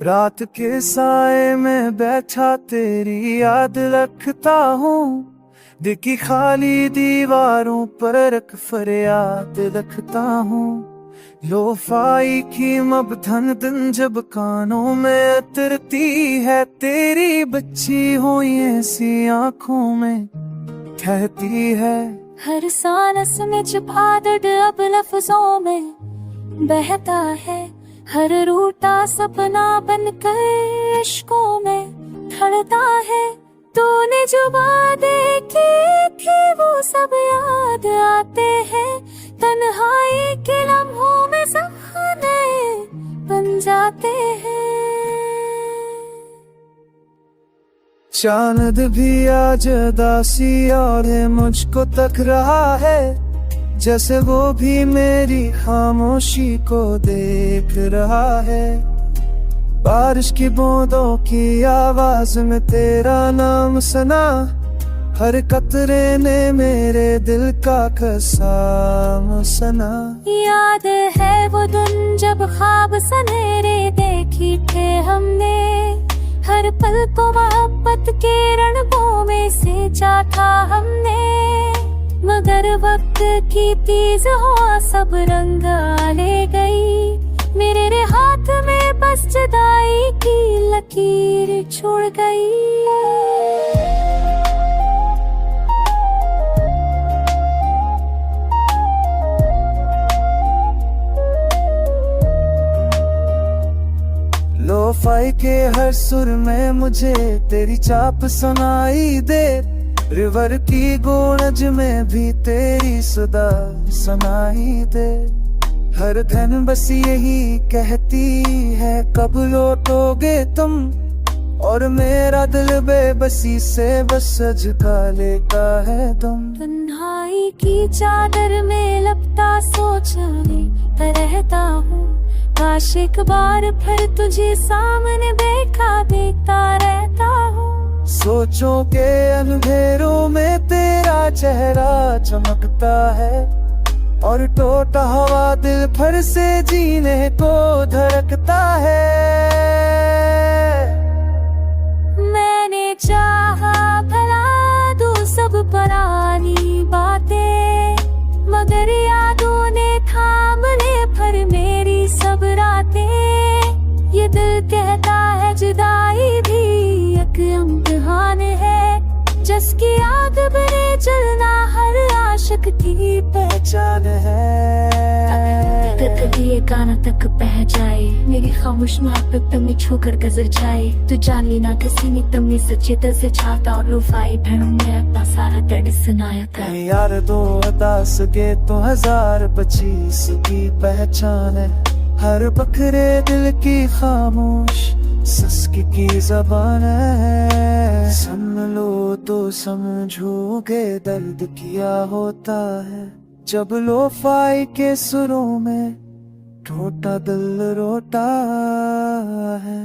रात के साए में बैठा तेरी याद रखता हूँ। दिल की खाली दीवारों पर रख फरियाद रखता हूँ। लोफाई की मबधन दिन जब कानों में उतरती है, तेरी बच्ची हुई ऐसी आंखों में ठहरती है। हर सांस में छुपा दर्द अब लफ्जों में बहता है। हर रूठा सपना बनकर इश्कों में ढलता है। तूने जो वादे किए थे वो सब याद आते हैं। तन्हाई के लम्हों में सपने बन जाते हैं। चांद भी आज दासी और मुझको तक रहा है, जैसे वो भी मेरी खामोशी को देख रहा है। बारिश की बूंदों की आवाज में तेरा नाम सुना, हर कतरे ने मेरे दिल का कसाम सुना। याद है वो दिन जब ख्वाब सनेरे देखी थे हमने। हर पल को मोहब्बत के रणों में सींचा था हमने। मगर वक्त की तेज हवा सब रंग ले गई। मेरे हाथ में बस जुदाई की लकीर छोड़ गई। लोफाई के हर सुर में मुझे तेरी चाप सुनाई दे। रिवर की गूंज में भी तेरी सदा सुनाई दे। हर धन बस यही कहती है, कब लौटोगे तुम। और मेरा दिल बेबसी से बस झुका लेता है तुम। तन्हाई की चादर में लपटा सोचने रहता हूँ। काश एक बार फिर तुझे सामने देखता रहता हूँ। सोचों के अंधेरों में तेरा चेहरा चमकता है। और टूटा हुआ दिल फिर से जीने को धड़कता है। मैंने चाहा भला दूं सब पुरानी बातें, मगर यादों ने थाम ले फिर मेरी सब रातें। ये दिल कहता है जुदाई भी एक इम्तिहान है, जिसकी आग बने जलना हर आशिक की पहचान है। ये गाना तक बह जाए, मेरी खामोश मोहब्बत तुमने छोकर गुजर जाए। तू जान लेना किसी ने तुमने सच्चे दिल से चाहता। और लोफाई भैनों ने अपना सारा दर्द सुनाया था। यार दो अदा सके तो हजार पच्चीस की पहचान है। हर बकरे दिल की खामोश सस्की की जबान है। सुन लो तो समझोगे दर्द किया होता है, जब लोफाई के सुरों में टूटा दिल रोता है।